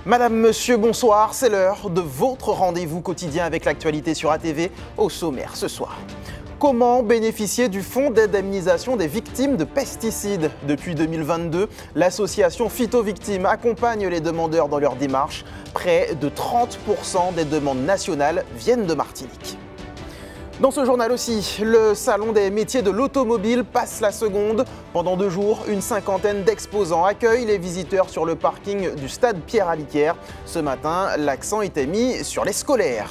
Madame, monsieur, bonsoir, c'est l'heure de votre rendez-vous quotidien avec l'actualité sur ATV. Au sommaire ce soir. Comment bénéficier du fonds d'indemnisation des victimes de pesticides? Depuis 2022, l'association Phytovictimes accompagne les demandeurs dans leur démarche. Près de 30% des demandes nationales viennent de Martinique. Dans ce journal aussi, le salon des métiers de l'automobile passe la seconde. Pendant 2 jours, une cinquantaine d'exposants accueillent les visiteurs sur le parking du stade Pierre-Aliquer. Ce matin, l'accent était mis sur les scolaires.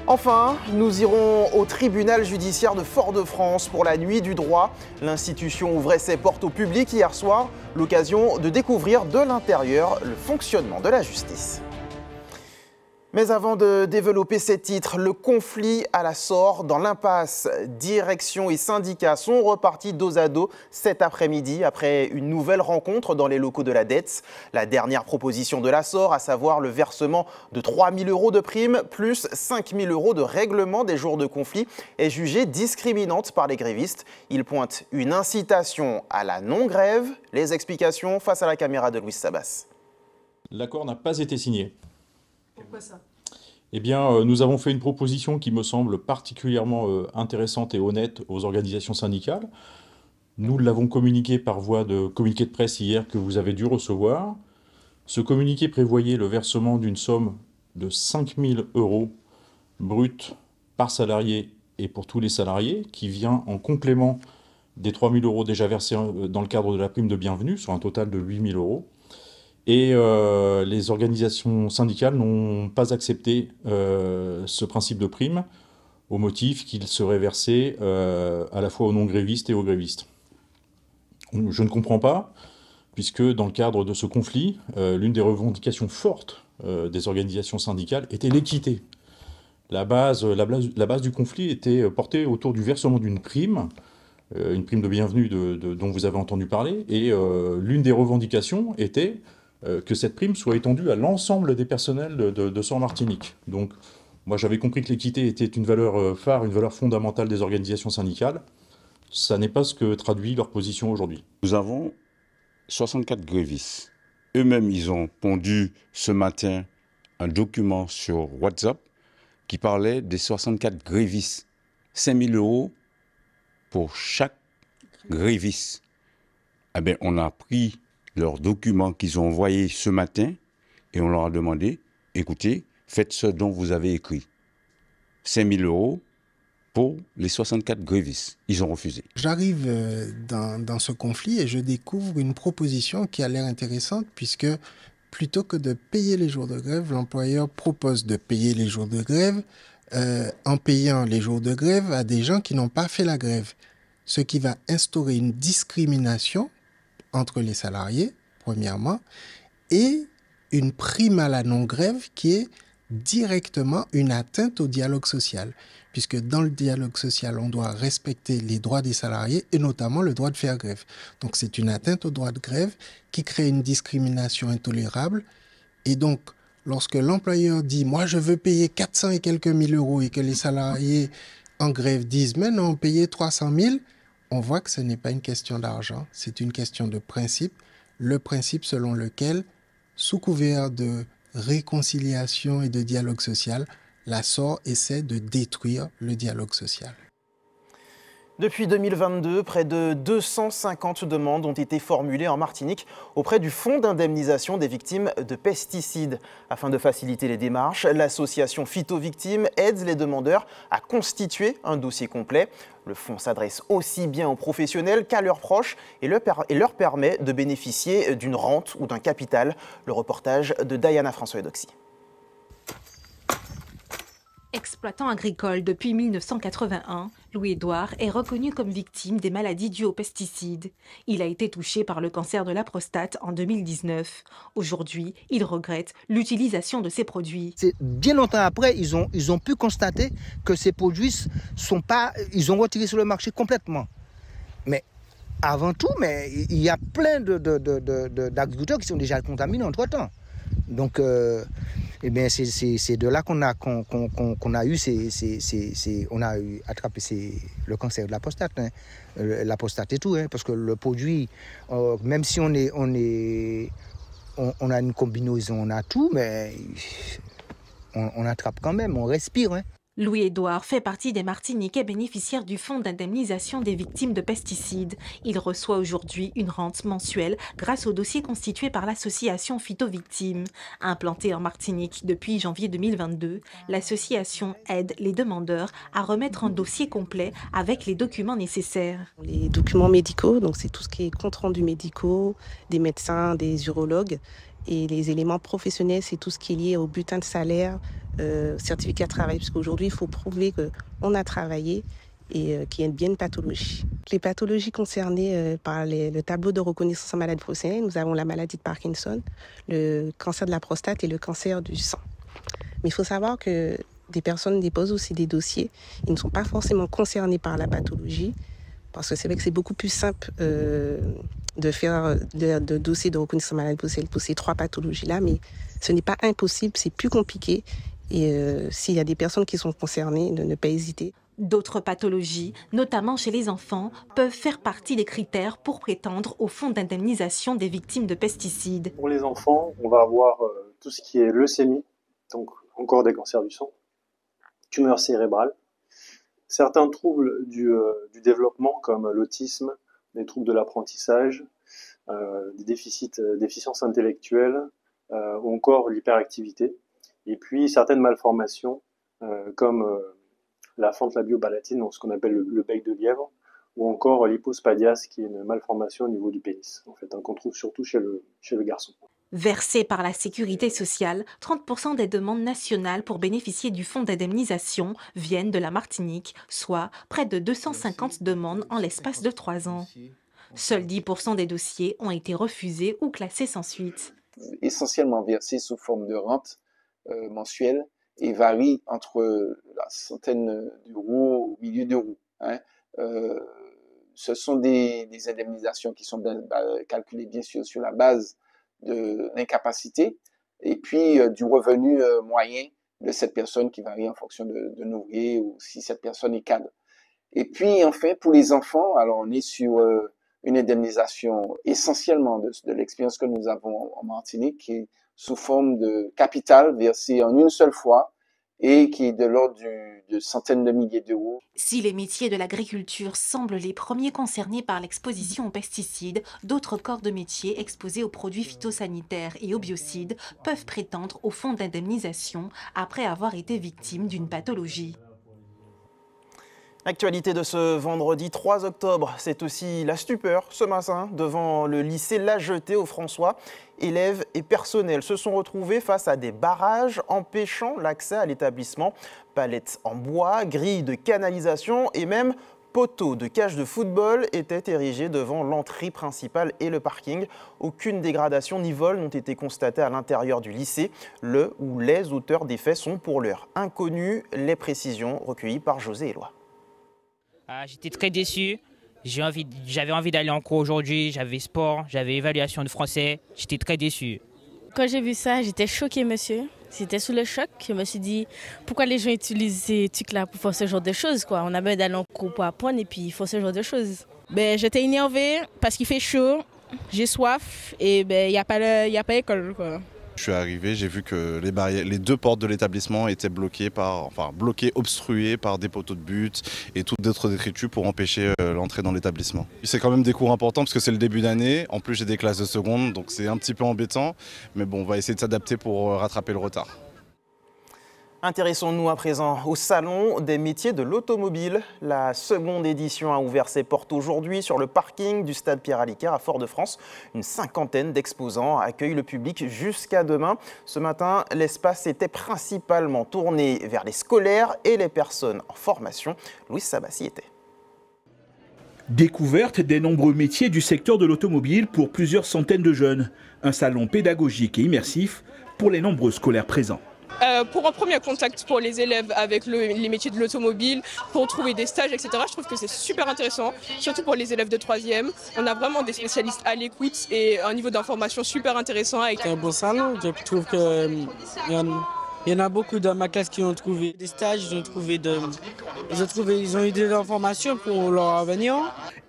Enfin, nous irons au tribunal judiciaire de Fort-de-France pour la nuit du droit. L'institution ouvrait ses portes au public hier soir, l'occasion de découvrir de l'intérieur le fonctionnement de la justice. Mais avant de développer ces titres, le conflit à la SOR dans l'impasse. Direction et syndicats sont repartis dos à dos cet après-midi après une nouvelle rencontre dans les locaux de la DETS. La dernière proposition de la SOR, à savoir le versement de 3 000 € de prime plus 5 000 € de règlement des jours de conflit, est jugée discriminante par les grévistes. Ils pointent une incitation à la non-grève. Les explications face à la caméra de Louis Sabas. L'accord n'a pas été signé. Pourquoi ça? Eh bien, nous avons fait une proposition qui me semble particulièrement intéressante et honnête aux organisations syndicales. Nous l'avons communiqué par voie de communiqué de presse hier que vous avez dû recevoir. Ce communiqué prévoyait le versement d'une somme de 5 000 € bruts par salarié et pour tous les salariés, qui vient en complément des 3 000 € déjà versés dans le cadre de la prime de bienvenue, sur un total de 8 000 €. Et les organisations syndicales n'ont pas accepté ce principe de prime au motif qu'il serait versé à la fois aux non-grévistes et aux grévistes. Je ne comprends pas, puisque dans le cadre de ce conflit, l'une des revendications fortes des organisations syndicales était l'équité. La base du conflit était portée autour du versement d'une prime, une prime de bienvenue dont vous avez entendu parler, et l'une des revendications était que cette prime soit étendue à l'ensemble des personnels de SOR Martinique. Donc, moi, j'avais compris que l'équité était une valeur phare, une valeur fondamentale des organisations syndicales. Ça n'est pas ce que traduit leur position aujourd'hui. Nous avons 64 grévistes. Eux-mêmes, ils ont pondu ce matin un document sur WhatsApp qui parlait des 64 grévistes. 5 000 € pour chaque gréviste. Eh bien, on a pris leurs documents qu'ils ont envoyés ce matin et on leur a demandé, écoutez, faites ce dont vous avez écrit. 5 000 € pour les 64 grévistes. Ils ont refusé. J'arrive dans ce conflit et je découvre une proposition qui a l'air intéressante puisque plutôt que de payer les jours de grève, l'employeur propose de payer les jours de grève en payant les jours de grève à des gens qui n'ont pas fait la grève. Ce qui va instaurer une discrimination entre les salariés, premièrement, et une prime à la non-grève qui est directement une atteinte au dialogue social. Puisque dans le dialogue social, on doit respecter les droits des salariés et notamment le droit de faire grève. Donc c'est une atteinte au droit de grève qui crée une discrimination intolérable. Et donc, lorsque l'employeur dit « moi je veux payer 400 et quelques mille euros » et que les salariés en grève disent « mais non, payer 300 000 », on voit que ce n'est pas une question d'argent, c'est une question de principe. Le principe selon lequel, sous couvert de réconciliation et de dialogue social, la SOR essaie de détruire le dialogue social. Depuis 2022, près de 250 demandes ont été formulées en Martinique auprès du Fonds d'indemnisation des victimes de pesticides. Afin de faciliter les démarches, l'association Phytovictimes aide les demandeurs à constituer un dossier complet. Le fonds s'adresse aussi bien aux professionnels qu'à leurs proches et leur permet de bénéficier d'une rente ou d'un capital. Le reportage de Diana François-Edoxy. Exploitant agricole depuis 1981, Louis-Édouard est reconnu comme victime des maladies dues aux pesticides. Il a été touché par le cancer de la prostate en 2019. Aujourd'hui, il regrette l'utilisation de ces produits. C'est bien longtemps après, ils ont pu constater que ces produits sont pas, ils ont retiré sur le marché complètement. Mais avant tout, il y a plein d'agriculteurs qui sont déjà contaminés entre-temps. Donc, eh bien, c'est de là qu'on a attrapé le cancer de la prostate, hein, la prostate et tout, hein, parce que le produit, même si on est on a une combinaison, on a tout, mais on attrape quand même, on respire. Hein. Louis-Édouard fait partie des Martiniquais bénéficiaires du fonds d'indemnisation des victimes de pesticides. Il reçoit aujourd'hui une rente mensuelle grâce au dossier constitué par l'association Phytovictimes. Implantée en Martinique depuis janvier 2022, l'association aide les demandeurs à remettre un dossier complet avec les documents nécessaires. Les documents médicaux, donc c'est tout ce qui est compte-rendu médicaux, des médecins, des urologues. Et les éléments professionnels, c'est tout ce qui est lié au bulletin de salaire, certificat de travail, parce qu'aujourd'hui, il faut prouver qu'on a travaillé et qu'il y a bien une pathologie. Les pathologies concernées par le tableau de reconnaissance en maladie professionnelle, nous avons la maladie de Parkinson, le cancer de la prostate et le cancer du sang. Mais il faut savoir que des personnes déposent aussi des dossiers, ils ne sont pas forcément concernés par la pathologie, parce que c'est vrai que c'est beaucoup plus simple de faire de dossier de reconnaissance maladie professionnelle pour ces 3 pathologies-là, mais ce n'est pas impossible, c'est plus compliqué. Et s'il y a des personnes qui sont concernées, de ne pas hésiter. D'autres pathologies, notamment chez les enfants, peuvent faire partie des critères pour prétendre au fonds d'indemnisation des victimes de pesticides. Pour les enfants, on va avoir tout ce qui est leucémie, donc encore des cancers du sang, tumeurs cérébrales, certains troubles du développement comme l'autisme, des troubles de l'apprentissage, des déficiences intellectuelles ou encore l'hyperactivité. Et puis certaines malformations comme la fente labiopalatine, donc ce qu'on appelle le bec de lièvre, ou encore l'hypospadias, qui est une malformation au niveau du pénis, en fait, qu'on trouve surtout chez le garçon. Versés par la Sécurité sociale, 30% des demandes nationales pour bénéficier du fonds d'indemnisation viennent de la Martinique, soit près de 250 demandes en l'espace de 3 ans. Seuls 10% des dossiers ont été refusés ou classés sans suite. Essentiellement versés sous forme de rente mensuelle et varie entre la centaine d'euros au millier d'euros. Hein. Ce sont des indemnisations qui sont calculées bien sûr sur la base de l'incapacité et puis du revenu moyen de cette personne qui varie en fonction de l'ouvrier ou si cette personne est cadre. Et puis enfin pour les enfants, alors on est sur une indemnisation essentiellement de l'expérience que nous avons en Martinique qui est sous forme de capital versé en une seule fois et qui est de l'ordre de centaines de milliers d'euros. Si les métiers de l'agriculture semblent les premiers concernés par l'exposition aux pesticides, d'autres corps de métiers exposés aux produits phytosanitaires et aux biocides peuvent prétendre au fonds d'indemnisation après avoir été victimes d'une pathologie. Actualité de ce vendredi 3 octobre, c'est aussi la stupeur ce matin devant le lycée La Jetée au François. Élèves et personnel se sont retrouvés face à des barrages empêchant l'accès à l'établissement. Palettes en bois, grilles de canalisation et même poteaux de cage de football étaient érigés devant l'entrée principale et le parking. Aucune dégradation ni vol n'ont été constatés à l'intérieur du lycée. Le ou les auteurs des faits sont pour l'heure inconnus. Les précisions recueillies par José Éloi. J'étais très déçu. J'avais envie d'aller en cours aujourd'hui. J'avais sport, j'avais évaluation de français. J'étais très déçu. Quand j'ai vu ça, j'étais choquée, monsieur. C'était sous le choc. Je me suis dit, pourquoi les gens utilisent ces trucs-là pour faire ce genre de choses, quoi. On a besoin d'aller en cours pour apprendre et puis il faut ce genre de choses. J'étais énervée parce qu'il fait chaud, j'ai soif et il n'y a pas école, quoi. Je suis arrivé, j'ai vu que les 2 portes de l'établissement étaient bloquées, obstruées par des poteaux de butte et toutes d'autres détritus pour empêcher l'entrée dans l'établissement. C'est quand même des cours importants parce que c'est le début d'année. En plus, j'ai des classes de seconde, donc c'est un petit peu embêtant. Mais bon, on va essayer de s'adapter pour rattraper le retard. Intéressons-nous à présent au Salon des métiers de l'automobile. La seconde édition a ouvert ses portes aujourd'hui sur le parking du stade Pierre-Aliquer à Fort-de-France. Une 50aine d'exposants accueillent le public jusqu'à demain. Ce matin, l'espace était principalement tourné vers les scolaires et les personnes en formation. Louis Sabassi était. Découverte des nombreux métiers du secteur de l'automobile pour plusieurs centaines de jeunes. Un salon pédagogique et immersif pour les nombreux scolaires présents. Pour un premier contact pour les élèves avec les métiers de l'automobile, pour trouver des stages, etc. Je trouve que c'est super intéressant, surtout pour les élèves de 3e. On a vraiment des spécialistes à l'écoute et un niveau d'information super intéressant. C'est un beau salon, je trouve qu'il y a Il y en a beaucoup dans ma classe qui ont trouvé des stages, ils ont eu des informations pour leur avenir.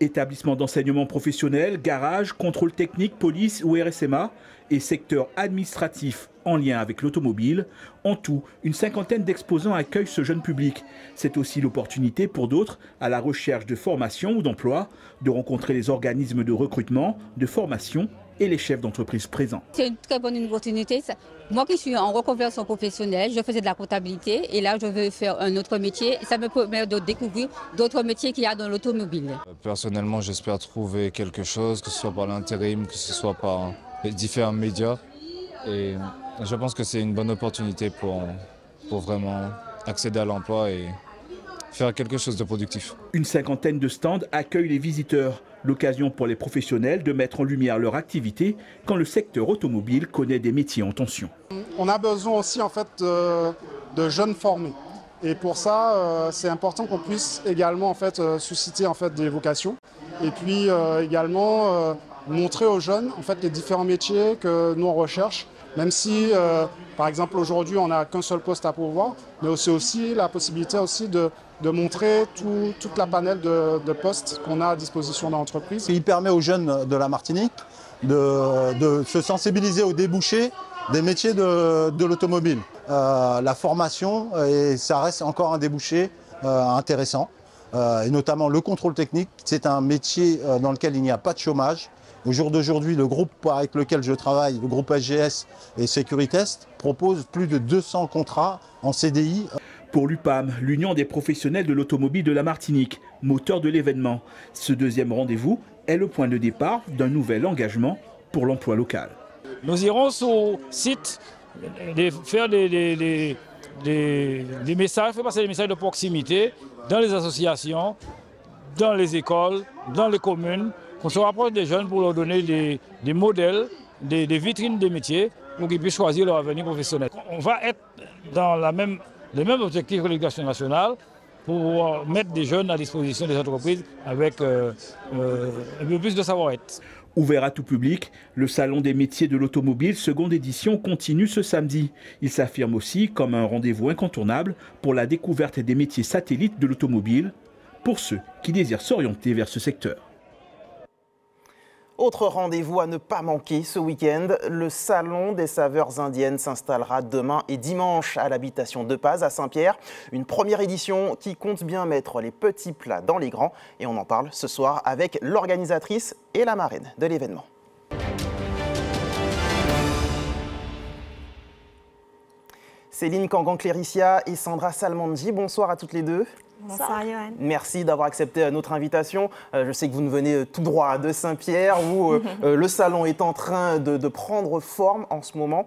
Établissement d'enseignement professionnel, garage, contrôle technique, police ou RSMA et secteur administratif en lien avec l'automobile. En tout, une cinquantaine d'exposants accueillent ce jeune public. C'est aussi l'opportunité pour d'autres, à la recherche de formation ou d'emploi, de rencontrer les organismes de recrutement, de formation et les chefs d'entreprise présents. C'est une très bonne opportunité. Moi qui suis en reconversion professionnelle, je faisais de la comptabilité et là je veux faire un autre métier. Ça me permet de découvrir d'autres métiers qu'il y a dans l'automobile. Personnellement, j'espère trouver quelque chose, que ce soit par l'intérim, que ce soit par les différents médias. Et je pense que c'est une bonne opportunité pour vraiment accéder à l'emploi et faire quelque chose de productif. Une cinquantaine de stands accueillent les visiteurs. L'occasion pour les professionnels de mettre en lumière leur activité quand le secteur automobile connaît des métiers en tension. On a besoin aussi en fait de jeunes formés. Et pour ça, c'est important qu'on puisse également en fait susciter en fait des vocations. Et puis également montrer aux jeunes en fait les différents métiers que nous on recherche. Même si, par exemple, aujourd'hui, on n'a qu'un seul poste à pourvoir, mais c'est aussi la possibilité aussi de montrer toute la panel de postes qu'on a à disposition dans l'entreprise. Il permet aux jeunes de la Martinique de se sensibiliser aux débouchés des métiers de l'automobile. La formation, et ça reste encore un débouché intéressant, et notamment le contrôle technique. C'est un métier dans lequel il n'y a pas de chômage. Au jour d'aujourd'hui, le groupe avec lequel je travaille, le groupe SGS et Securitest, propose plus de 200 contrats en CDI. Pour l'UPAM, l'Union des professionnels de l'automobile de la Martinique, moteur de l'événement, ce deuxième rendez-vous est le point de départ d'un nouvel engagement pour l'emploi local. Nous irons sur site faire des messages, faire passer des messages de proximité dans les associations, dans les écoles, dans les communes. On se rapproche des jeunes pour leur donner des modèles, des vitrines des métiers pour qu'ils puissent choisir leur avenir professionnel. On va être dans les mêmes objectifs que l'éducation nationale pour mettre des jeunes à disposition des entreprises avec un peu plus de savoir-être. Ouvert à tout public, le Salon des métiers de l'automobile, seconde édition, continue ce samedi. Il s'affirme aussi comme un rendez-vous incontournable pour la découverte des métiers satellites de l'automobile pour ceux qui désirent s'orienter vers ce secteur. Autre rendez-vous à ne pas manquer ce week-end, le Salon des saveurs indiennes s'installera demain et dimanche à l'habitation de Paz à Saint-Pierre. Une première édition qui compte bien mettre les petits plats dans les grands. Et on en parle ce soir avec l'organisatrice et la marraine de l'événement. Céline Kangan-Cléricia et Sandra Salmandji, bonsoir à toutes les deux. Bonsoir Johan. Merci d'avoir accepté notre invitation. Je sais que vous nous venez tout droit de Saint-Pierre où le salon est en train de prendre forme en ce moment.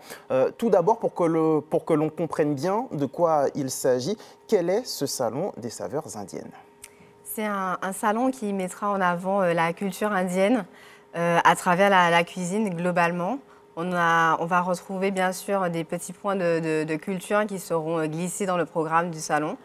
Tout d'abord, pour que l'on comprenne bien de quoi il s'agit, quel est ce salon des saveurs indiennes? C'est un salon qui mettra en avant la culture indienne à travers la cuisine globalement. On va retrouver bien sûr des petits points de culture qui seront glissés dans le programme du salon.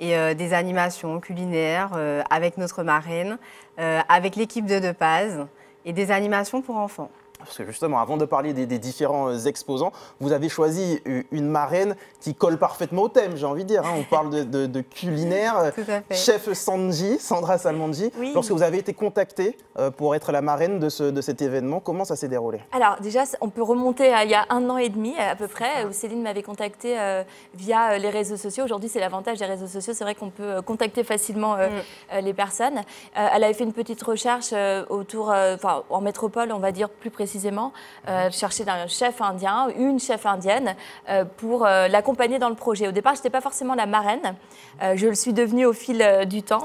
Et des animations culinaires avec notre marraine, avec l'équipe de Paz et des animations pour enfants. Parce que justement, avant de parler des différents exposants, vous avez choisi une marraine qui colle parfaitement au thème, j'ai envie de dire. On parle de culinaire. Tout à fait. Chef Sandra Salmandji, oui. Lorsque vous avez été contactée pour être la marraine de cet événement, comment ça s'est déroulé? Alors déjà, on peut remonter à il y a 1 an et demi à peu près, où Céline m'avait contactée via les réseaux sociaux. Aujourd'hui, c'est l'avantage des réseaux sociaux, c'est vrai qu'on peut contacter facilement les personnes. Elle avait fait une petite recherche autour, en métropole, on va dire plus précisément, chercher un chef indien, une chef indienne pour l'accompagner dans le projet. Au départ, je n'étais pas forcément la marraine, je le suis devenue au fil du temps.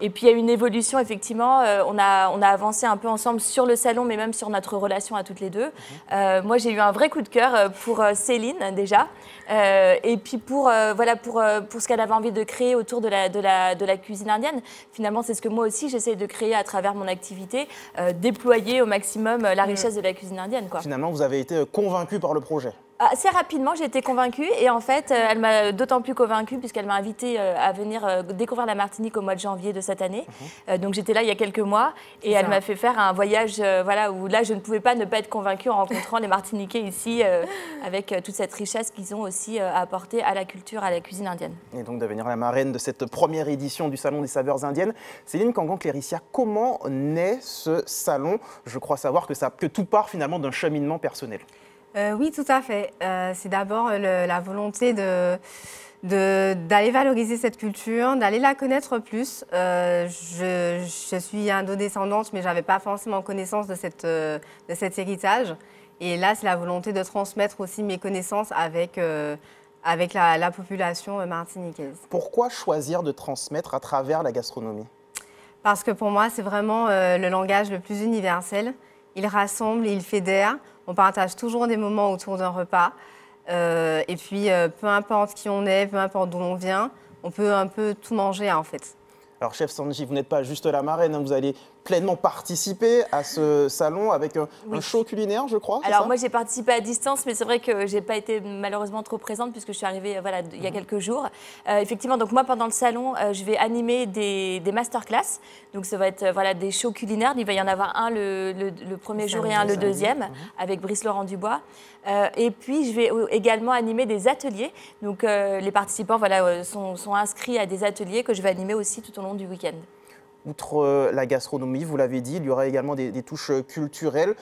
Et puis il y a une évolution, effectivement, on a avancé un peu ensemble sur le salon, mais même sur notre relation à toutes les deux. Moi, j'ai eu un vrai coup de cœur pour Céline déjà, et puis pour ce qu'elle avait envie de créer autour de la cuisine indienne. Finalement, c'est ce que moi aussi j'essaie de créer à travers mon activité, déployer au maximum la richesse de la cuisine indienne, quoi. Finalement, vous avez été convaincu par le projet. Assez rapidement, j'ai été convaincue et en fait, elle m'a d'autant plus convaincue puisqu'elle m'a invitée à venir découvrir la Martinique au mois de janvier de cette année. Donc j'étais là il y a quelques mois et elle m'a fait faire un voyage voilà, où là je ne pouvais pas ne pas être convaincue en rencontrant les Martiniquais ici avec toute cette richesse qu'ils ont aussi apportée à la culture, à la cuisine indienne. Et donc devenir la marraine de cette première édition du Salon des saveurs indiennes. Céline Kangan-Cléricia, comment naît ce salon? Je crois savoir que tout part finalement d'un cheminement personnel. Oui, tout à fait. C'est d'abord la volonté d'aller valoriser cette culture, d'aller la connaître plus. Je suis indo-descendante, mais je n'avais pas forcément connaissance de cet héritage. Et là, c'est la volonté de transmettre aussi mes connaissances avec la population martiniquaise. Pourquoi choisir de transmettre à travers la gastronomie? Parce que pour moi, c'est vraiment le langage le plus universel. Il rassemble, il fédère. On partage toujours des moments autour d'un repas. Et puis, peu importe qui on est, peu importe d'où l'on vient, on peut un peu tout manger en fait. Alors, chef Sandji, vous n'êtes pas juste la marraine, hein, vous allez pleinement participer à ce salon avec un show culinaire, je crois. Alors moi, j'ai participé à distance, mais c'est vrai que je n'ai pas été malheureusement trop présente puisque je suis arrivée voilà, il y a quelques jours. Effectivement, donc moi, pendant le salon, je vais animer des masterclass. Donc ça va être voilà, des shows culinaires. Il va y en avoir un le premier jour et un le deuxième, avec Brice Laurent Dubois. Et puis, je vais également animer des ateliers. Donc les participants voilà, sont inscrits à des ateliers que je vais animer aussi tout au long du week-end. Outre la gastronomie, vous l'avez dit, il y aura également des touches culturelles.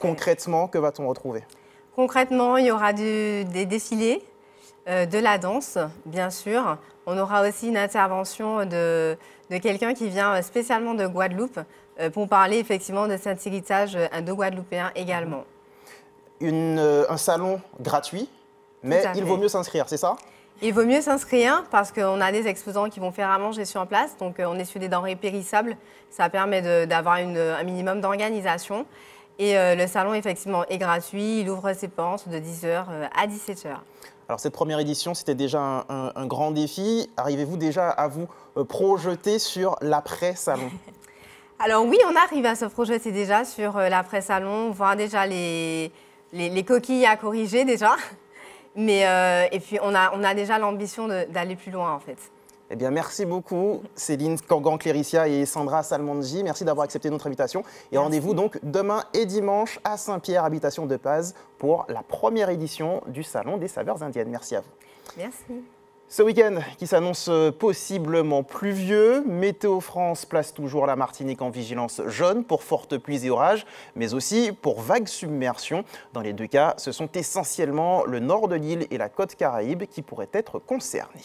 Concrètement, que va-t-on retrouver? Concrètement, il y aura des défilés, de la danse, bien sûr. On aura aussi une intervention de quelqu'un qui vient spécialement de Guadeloupe pour parler effectivement de cet héritage indo-guadeloupéen également. Un salon gratuit, mais il vaut mieux s'inscrire, c'est ça? Il vaut mieux s'inscrire parce qu'on a des exposants qui vont faire à manger sur place. Donc, on est sur des denrées périssables. Ça permet d'avoir un minimum d'organisation. Et le salon, effectivement, est gratuit. Il ouvre ses portes de 10h à 17h. Alors, cette première édition, c'était déjà un grand défi. Arrivez-vous déjà à vous projeter sur l'après-salon? Alors oui, on arrive à se projeter déjà sur l'après-salon, voir déjà les coquilles à corriger déjà. Mais, et puis, on a déjà l'ambition d'aller plus loin, en fait. Eh bien, merci beaucoup, Céline Kangan-Cléricia et Sandra Salmandji. Merci d'avoir accepté notre invitation. Et rendez-vous donc demain et dimanche à Saint-Pierre, habitation de Paz, pour la première édition du Salon des saveurs indiennes. Merci à vous. Merci. Ce week-end qui s'annonce possiblement pluvieux, Météo France place toujours la Martinique en vigilance jaune pour fortes pluies et orages, mais aussi pour vagues submersions. Dans les deux cas, ce sont essentiellement le nord de l'île et la côte Caraïbe qui pourraient être concernés.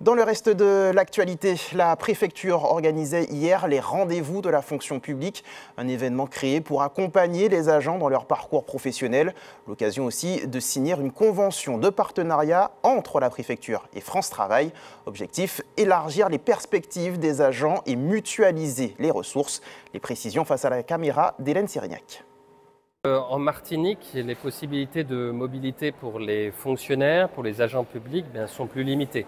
Dans le reste de l'actualité, la préfecture organisait hier les rendez-vous de la fonction publique, un événement créé pour accompagner les agents dans leur parcours professionnel. L'occasion aussi de signer une convention de partenariat entre la préfecture et France Travail. Objectif, élargir les perspectives des agents et mutualiser les ressources. Les précisions face à la caméra d'Hélène Sirignac. En Martinique, les possibilités de mobilité pour les fonctionnaires, pour les agents publics, sont plus limitées.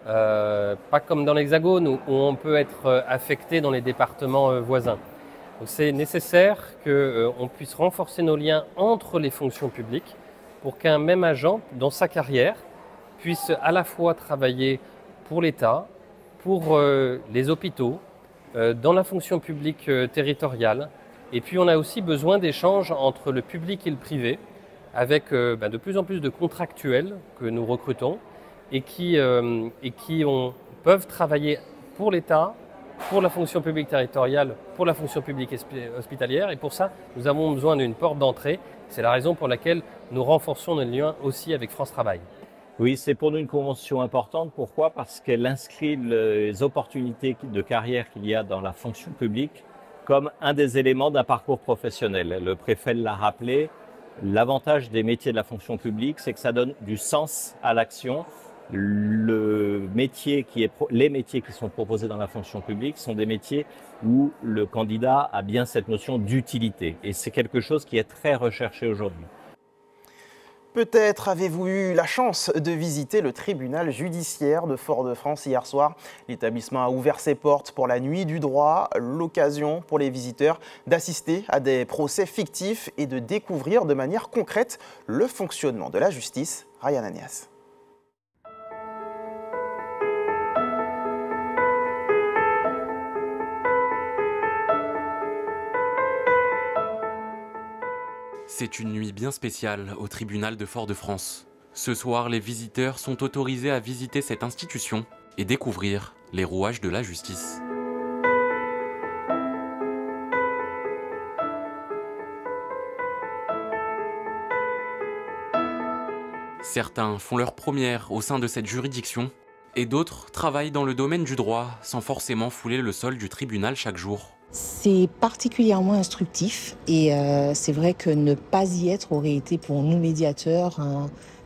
Pas comme dans l'Hexagone où on peut être affecté dans les départements voisins. C'est nécessaire qu'on puisse renforcer nos liens entre les fonctions publiques pour qu'un même agent, dans sa carrière, puisse à la fois travailler pour l'État, pour les hôpitaux, dans la fonction publique territoriale. Et puis on a aussi besoin d'échanges entre le public et le privé, avec de plus en plus de contractuels que nous recrutons, et qui peuvent travailler pour l'État, pour la fonction publique territoriale, pour la fonction publique hospitalière. Et pour ça, nous avons besoin d'une porte d'entrée. C'est la raison pour laquelle nous renforçons nos liens aussi avec France Travail. Oui, c'est pour nous une convention importante. Pourquoi? Parce qu'elle inscrit les opportunités de carrière qu'il y a dans la fonction publique comme un des éléments d'un parcours professionnel. Le préfet l'a rappelé, l'avantage des métiers de la fonction publique, c'est que ça donne du sens à l'action. Les métiers qui sont proposés dans la fonction publique sont des métiers où le candidat a bien cette notion d'utilité. Et c'est quelque chose qui est très recherché aujourd'hui. Peut-être avez-vous eu la chance de visiter le tribunal judiciaire de Fort-de-France hier soir. L'établissement a ouvert ses portes pour la nuit du droit, l'occasion pour les visiteurs d'assister à des procès fictifs et de découvrir de manière concrète le fonctionnement de la justice. Ryan Anias. C'est une nuit bien spéciale au tribunal de Fort-de-France. Ce soir, les visiteurs sont autorisés à visiter cette institution et découvrir les rouages de la justice. Certains font leur première au sein de cette juridiction et d'autres travaillent dans le domaine du droit sans forcément fouler le sol du tribunal chaque jour. C'est particulièrement instructif et c'est vrai que ne pas y être aurait été pour nous médiateurs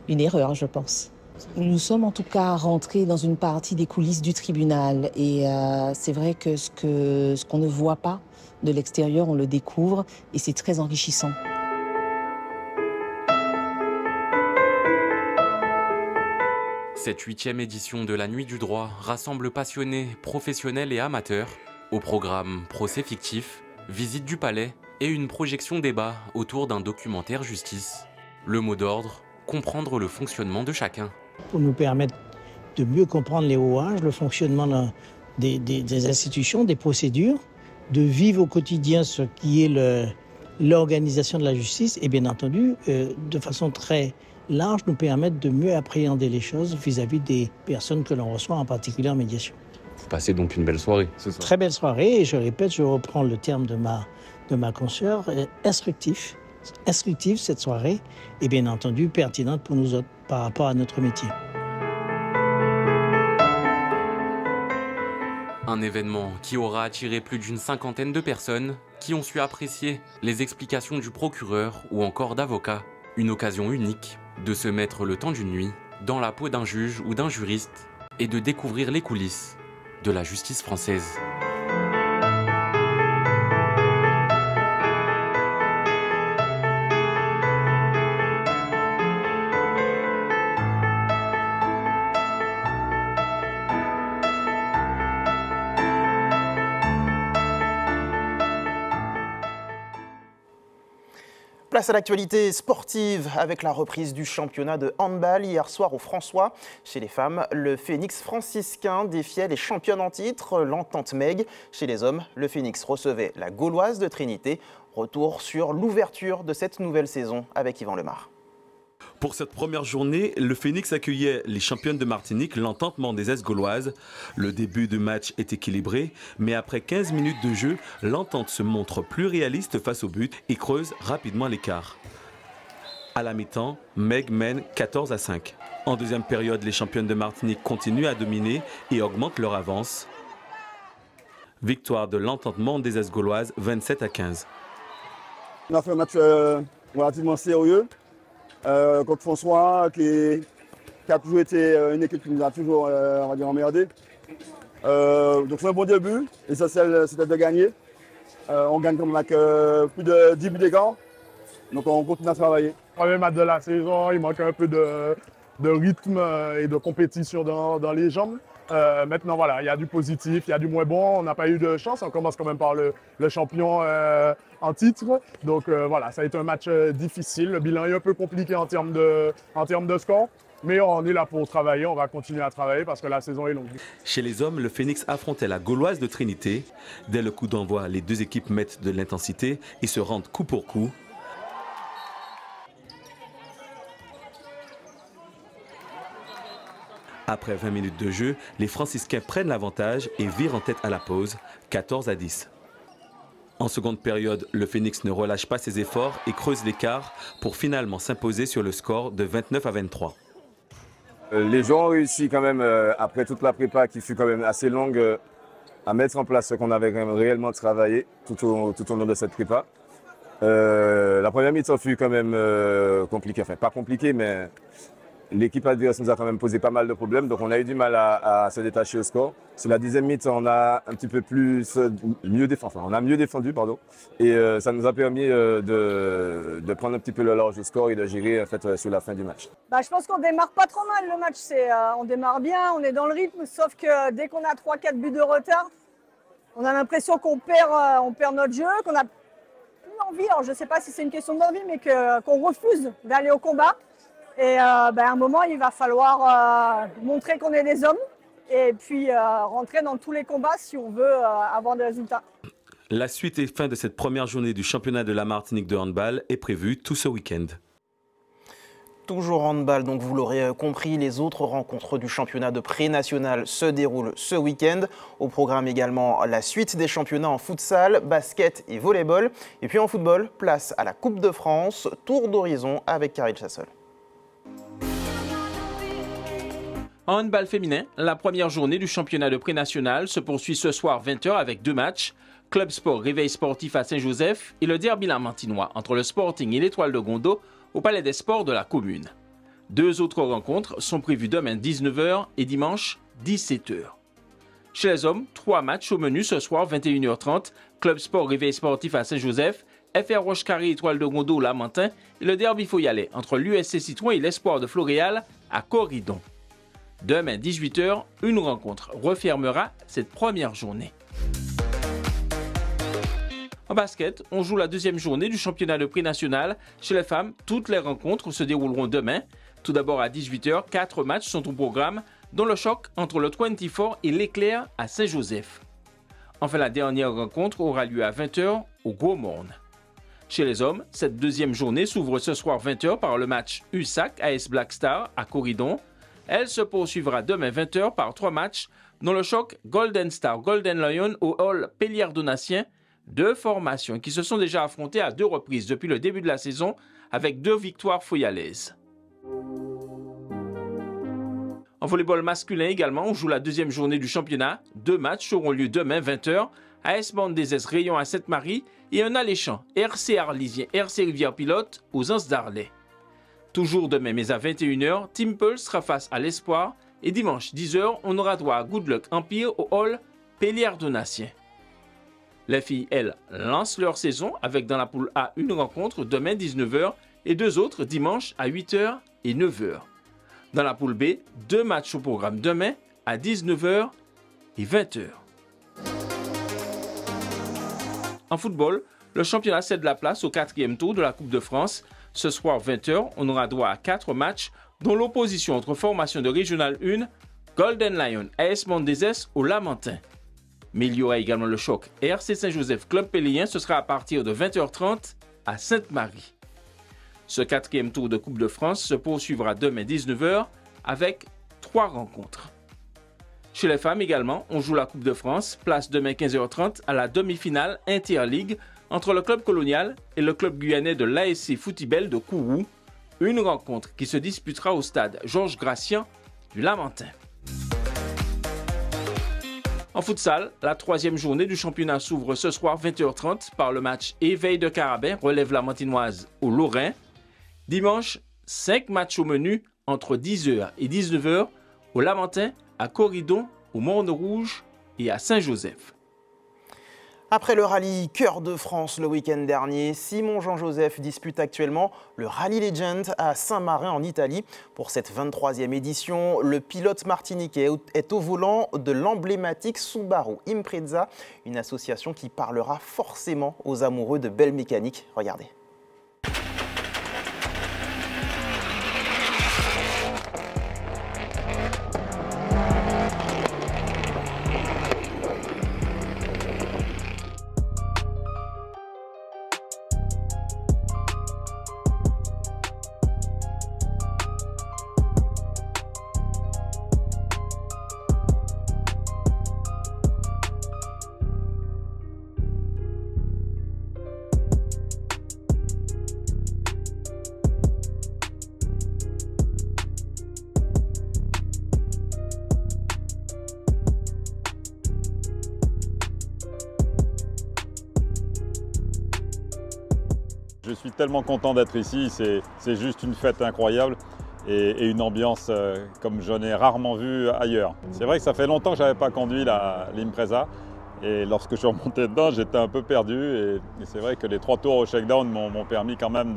une erreur, je pense. Nous sommes en tout cas rentrés dans une partie des coulisses du tribunal et c'est vrai que ce qu'on ne voit pas de l'extérieur, on le découvre et c'est très enrichissant. Cette 8e édition de la Nuit du droit rassemble passionnés, professionnels et amateurs. Au programme procès fictifs, visite du palais et une projection débat autour d'un documentaire justice. Le mot d'ordre, comprendre le fonctionnement de chacun. Pour nous permettre de mieux comprendre les rouages, le fonctionnement des institutions, des procédures, de vivre au quotidien ce qui est l'organisation de la justice et bien entendu, de façon très large, nous permettre de mieux appréhender les choses vis-à-vis des personnes que l'on reçoit, en particulier en médiation. Vous passez donc une belle soirée ce soir. Très belle soirée et je répète, je reprends le terme de ma consoeur, instructif cette soirée et bien entendu pertinente pour nous autres par rapport à notre métier. Un événement qui aura attiré plus d'une 50aine de personnes qui ont su apprécier les explications du procureur ou encore d'avocats. Une occasion unique de se mettre le temps d'une nuit dans la peau d'un juge ou d'un juriste et de découvrir les coulisses de la justice française. Place à l'actualité sportive avec la reprise du championnat de handball hier soir au François. Chez les femmes, le Phénix franciscain défiait les championnes en titre, l'Entente Meg. Chez les hommes, le Phénix recevait la Gauloise de Trinité. Retour sur l'ouverture de cette nouvelle saison avec Yvan Lemar. Pour cette première journée, le Phénix accueillait les championnes de Martinique, l'Entente Mendésaise gauloise. Le début du match est équilibré, mais après 15 minutes de jeu, l'Entente se montre plus réaliste face au but et creuse rapidement l'écart. À la mi-temps, Meg mène 14-5. En deuxième période, les championnes de Martinique continuent à dominer et augmentent leur avance. Victoire de l'Entente Mendésaise gauloise, 27-15. On a fait un match relativement sérieux. Contre François, qui a toujours été une équipe qui nous a toujours on va dire, emmerdé. Donc c'est un bon début, l'essentiel c'était de gagner. On gagne comme avec plus de 10 buts d'écart, donc on continue à travailler. Premier match de la saison, il manque un peu de rythme et de compétition dans les jambes. Maintenant voilà, il y a du positif, il y a du moins bon, on n'a pas eu de chance, on commence quand même par le champion en titre. Donc voilà, ça a été un match difficile, le bilan est un peu compliqué en termes de score. Mais on est là pour travailler, on va continuer à travailler parce que la saison est longue. Chez les hommes, le Phénix affrontait la Gauloise de Trinité. Dès le coup d'envoi, les deux équipes mettent de l'intensité et se rendent coup pour coup. Après 20 minutes de jeu, les franciscains prennent l'avantage et virent en tête à la pause, 14-10. En seconde période, le Phénix ne relâche pas ses efforts et creuse l'écart pour finalement s'imposer sur le score de 29-23. Les gens ont réussi quand même, après toute la prépa qui fut quand même assez longue, à mettre en place ce qu'on avait quand même réellement travaillé tout au long de cette prépa. La première mi-temps fut quand même compliquée, enfin pas compliquée, mais l'équipe adverse nous a quand même posé pas mal de problèmes, donc on a eu du mal à se détacher au score. Sur la deuxième mi-temps, on a un petit peu mieux défendu, pardon, et ça nous a permis de prendre un petit peu le large au score et de gérer en fait sur la fin du match. Je pense qu'on démarre pas trop mal le match, on démarre bien, on est dans le rythme, sauf que dès qu'on a 3-4 buts de retard, on a l'impression qu'on perd notre jeu, qu'on a plus envie, alors je ne sais pas si c'est une question d'envie, mais qu'on refuse d'aller au combat. Et à un moment, il va falloir montrer qu'on est des hommes et puis rentrer dans tous les combats si on veut avoir des résultats. La suite et fin de cette première journée du championnat de la Martinique de handball est prévue tout ce week-end. Toujours handball, donc vous l'aurez compris, les autres rencontres du championnat de pré-national se déroulent ce week-end. Au programme également la suite des championnats en futsal, basket et volleyball. Et puis en football, place à la Coupe de France, tour d'horizon avec Karil Chassol. En handball féminin, la première journée du championnat de pré-national se poursuit ce soir 20h avec 2 matchs. Club Sport Réveil Sportif à Saint-Joseph et le derby lamantinois entre le Sporting et l'Étoile de Gondo au Palais des Sports de la commune. 2 autres rencontres sont prévues demain 19h et dimanche 17h. Chez les hommes, 3 matchs au menu ce soir 21h30. Club Sport Réveil Sportif à Saint-Joseph, FR Roche-Carré Étoile de Gondo au Lamentin et le derby Foyalais entre l'USC Citron et l'Espoir de Floréal à Corridon. Demain 18h, une rencontre refermera cette première journée. En basket, on joue la deuxième journée du championnat de pré-national. Chez les femmes, toutes les rencontres se dérouleront demain. Tout d'abord à 18h, 4 matchs sont au programme, dont le choc entre le 24 et l'Éclair à Saint-Joseph. Enfin, la dernière rencontre aura lieu à 20h au Gros-Morne. Chez les hommes, cette deuxième journée s'ouvre ce soir 20h par le match USAC AS Black Star à Corridon. Elle se poursuivra demain 20h par 3 matchs, dont le choc Golden Star Golden Lion au hall Pélière-Donatien, 2 formations qui se sont déjà affrontées à 2 reprises depuis le début de la saison avec 2 victoires foyalaises. En volleyball masculin également, on joue la deuxième journée du championnat. 2 matchs auront lieu demain 20h. AS Bande des S Rayon à Sainte-Marie et un alléchant RC Arlésien RC Rivière-Pilote aux Anses d'Arlay. Toujours demain mais à 21h, Team Peul sera face à l'Espoir et dimanche 10h, on aura droit à Good Luck Empire au hall Pélière-Donatien. Les filles, elles, lancent leur saison avec dans la poule A une rencontre demain 19h et 2 autres dimanche à 8h et 9h. Dans la poule B, 2 matchs au programme demain à 19h et 20h. En football, le championnat cède la place au 4e tour de la Coupe de France. Ce soir 20h, on aura droit à 4 matchs, dont l'opposition entre formations de Régional 1, Golden Lion AS Mont-des-Es au Lamentin. Mais il y aura également le choc RC Saint-Joseph Club Pélien, ce sera à partir de 20h30 à Sainte-Marie. Ce 4e tour de Coupe de France se poursuivra demain 19h avec 3 rencontres. Chez les femmes également, on joue la Coupe de France, place demain 15h30 à la demi-finale Interligue entre le club colonial et le club guyanais de l'ASC Footibel de Kourou, une rencontre qui se disputera au stade Georges Gratien du Lamentin. En futsal, la 3e journée du championnat s'ouvre ce soir 20h30 par le match Éveil de Carabin relève la Mantinoise au Lorrain. Dimanche, 5 matchs au menu entre 10h et 19h au Lamentin, à Corridon, au Morne-Rouge et à Saint-Joseph. Après le rallye Cœur de France le week-end dernier, Simon Jean-Joseph dispute actuellement le Rally Legend à Saint-Marin en Italie. Pour cette 23e édition, le pilote martiniquais est au volant de l'emblématique Subaru Impreza, une association qui parlera forcément aux amoureux de belles mécaniques. Regardez. Je suis tellement content d'être ici, c'est juste une fête incroyable. et une ambiance comme je n'ai rarement vu ailleurs. C'est vrai que ça fait longtemps que je n'avais pas conduit l'Impreza. Et lorsque je suis remonté dedans, j'étais un peu perdu. Et c'est vrai que les 3 tours au shakedown m'ont permis quand même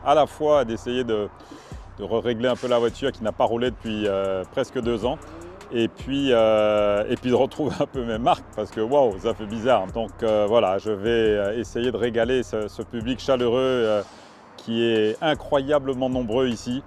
à la fois d'essayer de régler un peu la voiture qui n'a pas roulé depuis presque 2 ans. Et puis de retrouver un peu mes marques parce que waouh, ça fait bizarre. Donc voilà, je vais essayer de régaler ce public chaleureux qui est incroyablement nombreux ici.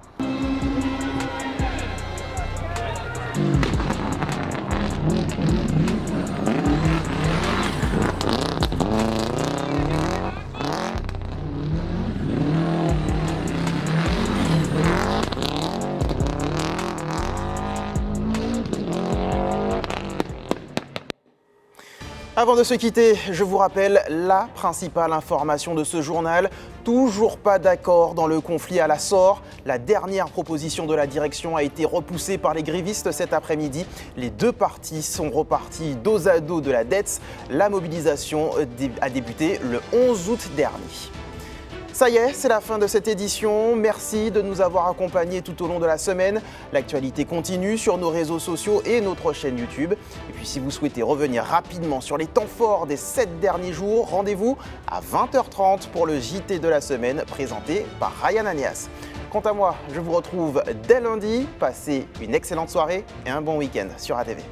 Avant de se quitter, je vous rappelle la principale information de ce journal. Toujours pas d'accord dans le conflit à la SOR. La dernière proposition de la direction a été repoussée par les grévistes cet après-midi. Les 2 parties sont reparties dos à dos de la DETS. La mobilisation a débuté le 11 août dernier. Ça y est, c'est la fin de cette édition. Merci de nous avoir accompagnés tout au long de la semaine. L'actualité continue sur nos réseaux sociaux et notre chaîne YouTube. Et puis si vous souhaitez revenir rapidement sur les temps forts des 7 derniers jours, rendez-vous à 20h30 pour le JT de la semaine présenté par Ryan Anias. Quant à moi, je vous retrouve dès lundi. Passez une excellente soirée et un bon week-end sur ATV.